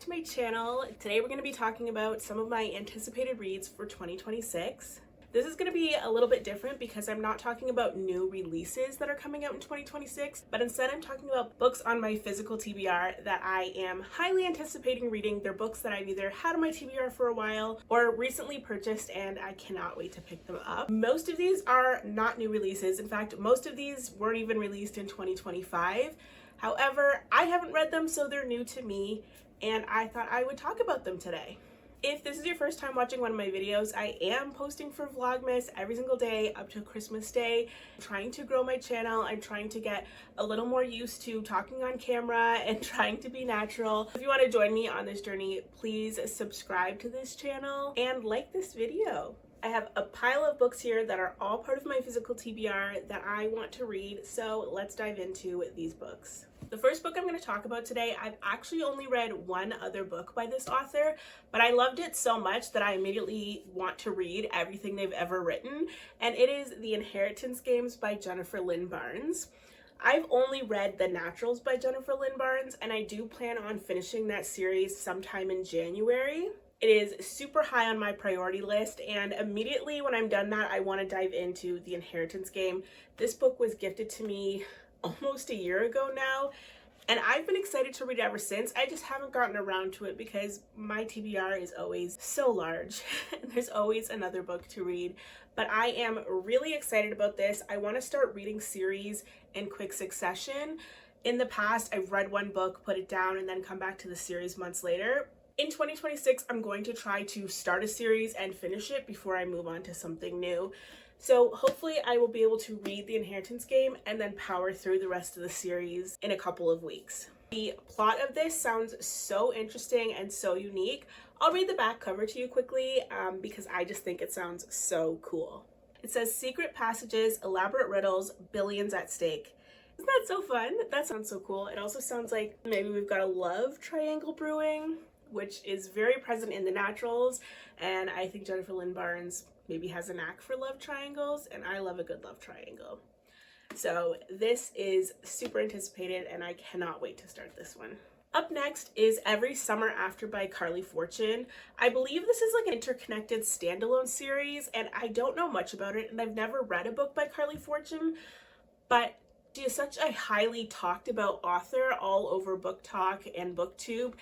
to my channel. Today we're going to be talking about some of my anticipated reads for 2026. This is going to be a little bit different because I'm not talking about new releases that are coming out in 2026, but instead I'm talking about books on my physical TBR that I am highly anticipating reading. They're books that I've either had on my TBR for a while or recently purchased, and I cannot wait to pick them up. Most of these are not new releases. In fact, most of these weren't even released in 2025. However, I haven't read them, so they're new to me, and I thought I would talk about them today. If this is your first time watching one of my videos, I am posting for Vlogmas every single day up to Christmas Day. I'm trying to grow my channel. I'm trying to get a little more used to talking on camera and trying to be natural. If you want to join me on this journey, please subscribe to this channel and like this video. I have a pile of books here that are all part of my physical TBR that I want to read, so let's dive into these books. The first book I'm going to talk about today, I've actually only read one other book by this author, but I loved it so much that I immediately want to read everything they've ever written, and it is The Inheritance Games by Jennifer Lynn Barnes. I've only read The Naturals by Jennifer Lynn Barnes, and I do plan on finishing that series sometime in January. It is super high on my priority list, and immediately when I'm done that, I want to dive into The Inheritance Game. This book was gifted to me almost a year ago now, and I've been excited to read it ever since. I just haven't gotten around to it because my TBR is always so large and there's always another book to read. But I am really excited about this. I want to start reading series in quick succession. In the past, I've read one book, put it down, and then come back to the series months later. In 2026, I'm going to try to start a series and finish it before I move on to something new. So hopefully I will be able to read The Inheritance Game and then power through the rest of the series in a couple of weeks. The plot of this sounds so interesting and so unique. I'll read the back cover to you quickly because I just think it sounds so cool. It says, "Secret passages, elaborate riddles, billions at stake." Isn't that so fun? That sounds so cool. It also sounds like maybe we've got a love triangle brewing, which is very present in The Naturals, and I think Jennifer Lynn Barnes maybe has a knack for love triangles, and I love a good love triangle. So this is super anticipated, and I cannot wait to start this one. Up next is Every Summer After by Carly Fortune. I believe this is like an interconnected standalone series, and I don't know much about it, and I've never read a book by Carly Fortune, but she is such a highly talked about author all over Book Talk and BookTube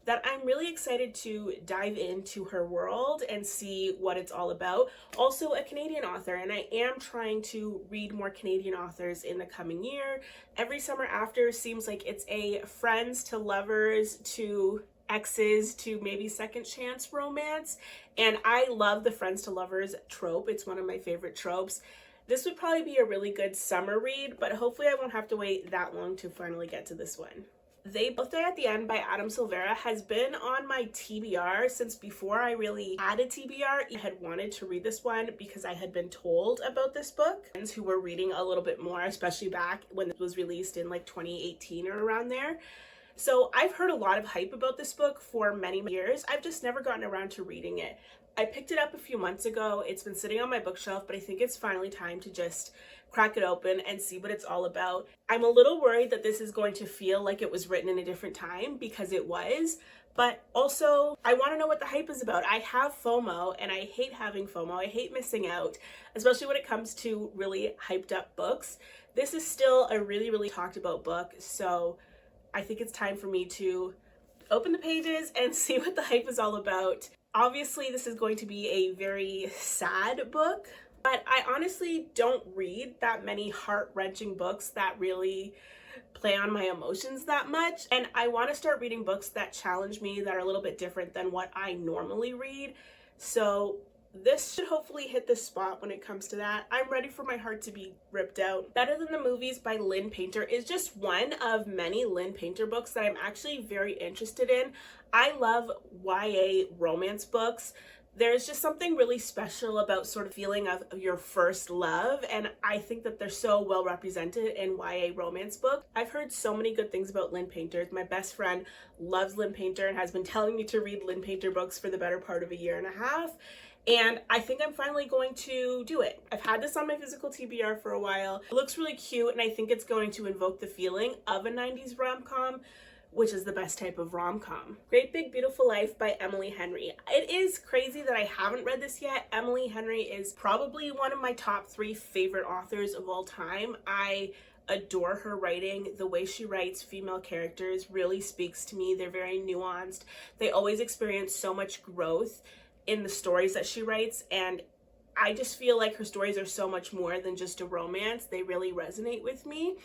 that I'm really excited to dive into her world and see what it's all about. Also a Canadian author, and I am trying to read more Canadian authors in the coming year. Every Summer After seems like it's a friends to lovers to exes to maybe second chance romance, and I love the friends to lovers trope. It's one of my favorite tropes. This would probably be a really good summer read, but hopefully I won't have to wait that long to finally get to this one. They Both Die at the End by Adam Silvera has been on my TBR since before I really had a TBR. I had wanted to read this one because I had been told about this book. Friends who were reading a little bit more, especially back when it was released in like 2018 or around there. So I've heard a lot of hype about this book for many years. I've just never gotten around to reading it. I picked it up a few months ago. It's been sitting on my bookshelf, but I think it's finally time to just crack it open and see what it's all about. I'm a little worried that this is going to feel like it was written in a different time, because it was, but also I want to know what the hype is about. I have FOMO, and I hate having FOMO. I hate missing out, especially when it comes to really hyped up books. This is still a really, really talked about book, so I think it's time for me to open the pages and see what the hype is all about. Obviously, this is going to be a very sad book, but I honestly don't read that many heart-wrenching books that really play on my emotions that much, and I want to start reading books that challenge me, that are a little bit different than what I normally read. So this should hopefully hit the spot when it comes to that. I'm ready for my heart to be ripped out. Better Than the Movies by Lynn Painter is just one of many Lynn Painter books that I'm actually very interested in. I love YA romance books. There's just something really special about sort of feeling of your first love, and I think that they're so well represented in YA romance books. I've heard so many good things about Lynn Painter. My best friend loves Lynn Painter and has been telling me to read Lynn Painter books for the better part of a year and a half. And I think I'm finally going to do it. I've had this on my physical TBR for a while. It looks really cute, and I think it's going to invoke the feeling of a 90s rom-com. which is the best type of rom-com. Great Big Beautiful Life by Emily Henry. It is crazy that I haven't read this yet. Emily Henry is probably one of my top 3 favorite authors of all time. I adore her writing. The way she writes female characters really speaks to me. They're very nuanced. They always experience so much growth in the stories that she writes, and I just feel like her stories are so much more than just a romance. They really resonate with me.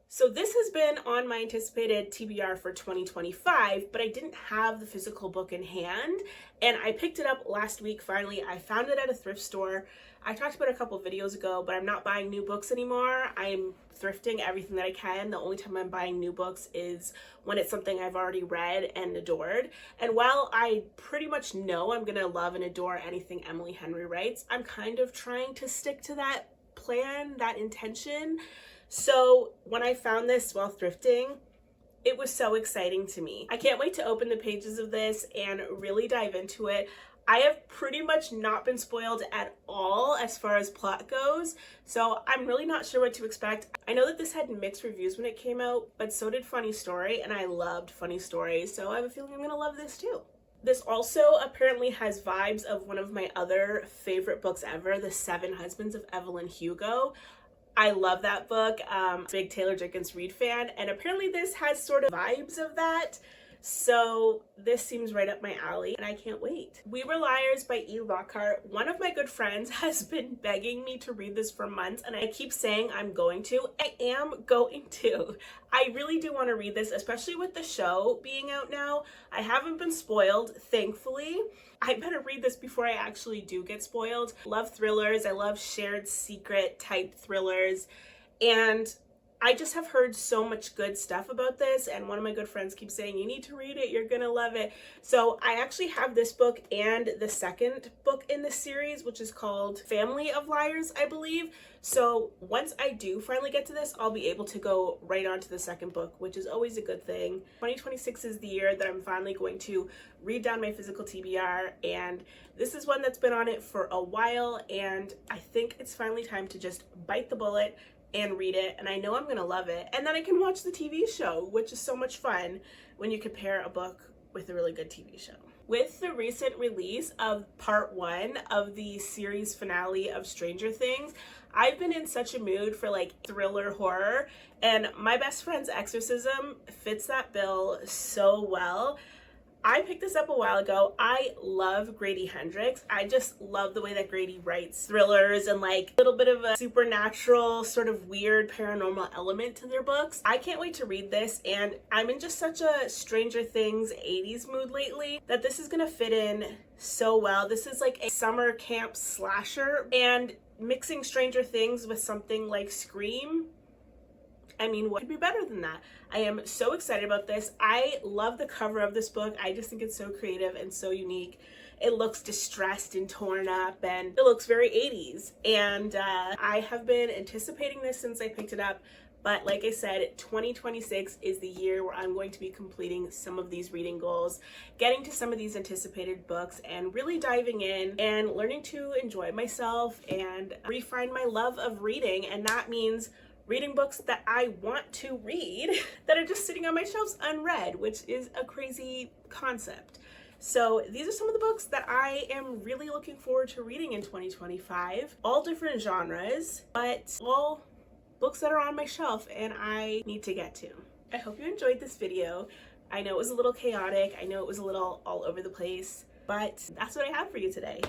So this has been on my anticipated TBR for 2025, but I didn't have the physical book in hand, and I picked it up last week finally. I found it at a thrift store. I talked about it a couple videos ago, but I'm not buying new books anymore. I'm thrifting everything that I can. The only time I'm buying new books is when it's something I've already read and adored. And while I pretty much know I'm gonna love and adore anything Emily Henry writes, I'm kind of trying to stick to that plan, that intention. So when I found this while thrifting, it was so exciting to me. I can't wait to open the pages of this and really dive into it. I have pretty much not been spoiled at all as far as plot goes, so I'm really not sure what to expect. I know that this had mixed reviews when it came out, but so did Funny Story, and I loved Funny Story, so I have a feeling I'm gonna love this too. This also apparently has vibes of one of my other favorite books ever, The 7 Husbands of Evelyn Hugo. I love that book. Big Taylor Jenkins Reid fan, and apparently this has sort of vibes of that. So this seems right up my alley, and I can't wait. We Were Liars by E. Lockhart. One of my good friends has been begging me to read this for months, and I keep saying I'm going to. I am going to. I really do want to read this, especially with the show being out now. I haven't been spoiled, thankfully. I better read this before I actually do get spoiled. Love thrillers. I love shared secret type thrillers, and I just have heard so much good stuff about this, and one of my good friends keeps saying, you need to read it, you're gonna love it. So I actually have this book and the second book in the series, which is called Family of Liars, I believe. So once I do finally get to this, I'll be able to go right on to the second book, which is always a good thing. 2026 is the year that I'm finally going to read down my physical TBR, and this is one that's been on it for a while, and I think it's finally time to just bite the bullet and read it, and I know I'm gonna love it. And then I can watch the TV show, which is so much fun when you compare a book with a really good TV show. With the recent release of part 1 of the series finale of Stranger Things, I've been in such a mood for like thriller horror, and My Best Friend's Exorcism fits that bill so well. I picked this up a while ago. I love Grady Hendrix. I just love the way that Grady writes thrillers and like a little bit of a supernatural sort of weird paranormal element to their books. I can't wait to read this, and I'm in just such a Stranger Things 80s mood lately that this is gonna fit in so well. This is like a summer camp slasher, and mixing Stranger Things with something like Scream, I mean, what could be better than that? I am so excited about this. I love the cover of this book. I just think it's so creative and so unique. It looks distressed and torn up, and it looks very 80s. And I have been anticipating this since I picked it up. But like I said, 2026 is the year where I'm going to be completing some of these reading goals, getting to some of these anticipated books, and really diving in and learning to enjoy myself and refine my love of reading. And that means reading books that I want to read that are just sitting on my shelves unread, which is a crazy concept. So these are some of the books that I am really looking forward to reading in 2025. All different genres, but all books that are on my shelf and I need to get to. I hope you enjoyed this video. I know it was a little chaotic. I know it was a little all over the place, but that's what I have for you today.